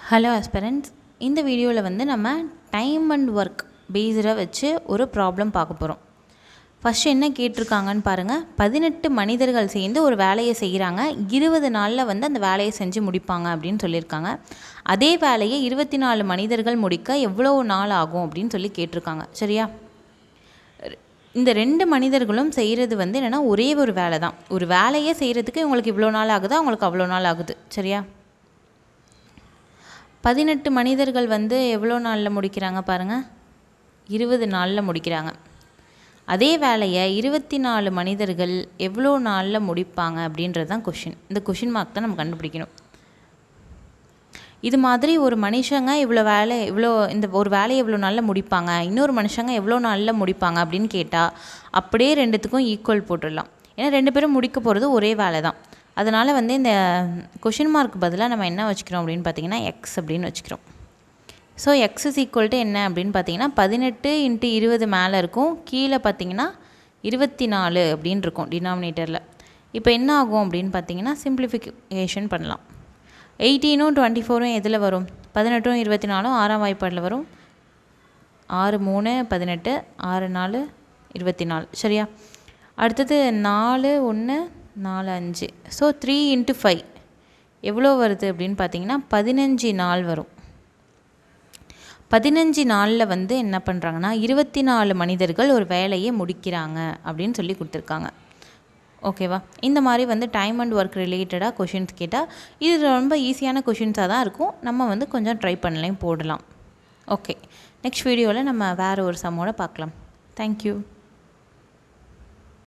Hello aspirants, இந்த வீடியோவில் வந்து நம்ம டைம் அண்ட் ஒர்க் பேஸ்டாக வச்சு ஒரு ப்ராப்ளம் பார்க்க போகிறோம். ஃபஸ்ட்டு என்ன கேட்டிருக்காங்கன்னு பாருங்கள். 18 மனிதர்கள் சேர்ந்து ஒரு வேலையை செய்கிறாங்க. 20 நாளில் வந்து அந்த வேலையை செஞ்சு முடிப்பாங்க அப்படின்னு சொல்லியிருக்காங்க. அதே வேலையை 24 மனிதர்கள் முடிக்க எவ்வளோ நாள் ஆகும் அப்படின்னு சொல்லி கேட்டிருக்காங்க. சரியா? இந்த 2 மனிதர்களும் செய்கிறது வந்து என்னென்னா ஒரே ஒரு வேலை தான். ஒரு வேலையை செய்கிறதுக்கு இவங்களுக்கு இவ்வளோ நாள் ஆகுது, அவங்களுக்கு அவ்வளோ நாள் ஆகுது. சரியா? 18 மனிதர்கள் வந்து எவ்வளோ நாளில் முடிக்கிறாங்க பாருங்கள், 20 நாளில் முடிக்கிறாங்க. அதே வேலையை 24 மனிதர்கள் எவ்வளோ நாளில் முடிப்பாங்க அப்படின்றது தான் கொஷின். இந்த கொஷின் மார்க் தான் நம்ம கண்டுபிடிக்கணும். இது மாதிரி ஒரு மனுஷங்க இந்த ஒரு வேலையை எவ்வளோ நாளில் முடிப்பாங்க, இன்னொரு மனுஷங்க எவ்வளோ நாளில் முடிப்பாங்க அப்படின்னு கேட்டால் அப்படியே ரெண்டுத்துக்கும் ஈக்குவல் போட்டுடலாம். ஏன்னா 2 பேரும் முடிக்க போகிறது ஒரே வேலை தான். அதனால் வந்து இந்த கொஷின் மார்க் பதிலாக நம்ம என்ன வச்சுக்கிறோம் அப்படின்னு பார்த்தீங்கன்னா எக்ஸ் அப்படின்னு வச்சுக்கிறோம். So X is equal to என்ன அப்படின்னு பார்த்தீங்கன்னா 18 × 20 மேலே இருக்கும், கீழே பார்த்தீங்கன்னா 24 அப்படின்னு இருக்கும் டினாமினேட்டரில். இப்போ என்ன ஆகும் அப்படின்னு பார்த்தீங்கன்னா சிம்பிளிஃபிகேஷன் பண்ணலாம். 18ம் 24ம் எதில் வரும்? 18ம் 24ம் 6ஆம் வாய்ப்பாடில் வரும். 6 3 18, 6 4 24. சரியா? அடுத்தது 4 1 4 5. ஸோ 3 × 5 எவ்வளோ வருது அப்படின்னு பார்த்தீங்கன்னா 15 நாள் வரும். 15 நாளில் வந்து என்ன பண்ணுறாங்கன்னா 24 மனிதர்கள் ஒரு வேலையை முடிக்கிறாங்க அப்படின்னு சொல்லி கொடுத்துருக்காங்க. ஓகேவா? இந்த மாதிரி வந்து டைம் அண்ட் ஒர்க் ரிலேட்டடாக கொஷின்ஸ் கேட்டால் இது ரொம்ப ஈஸியான கொஷின்ஸாக தான் இருக்கும். நம்ம வந்து கொஞ்சம் ட்ரை பண்ணலையும் போடலாம். ஓகே, நெக்ஸ்ட் வீடியோவில் நம்ம வேறு ஒரு சம்மோட பார்க்கலாம். தேங்க்யூ.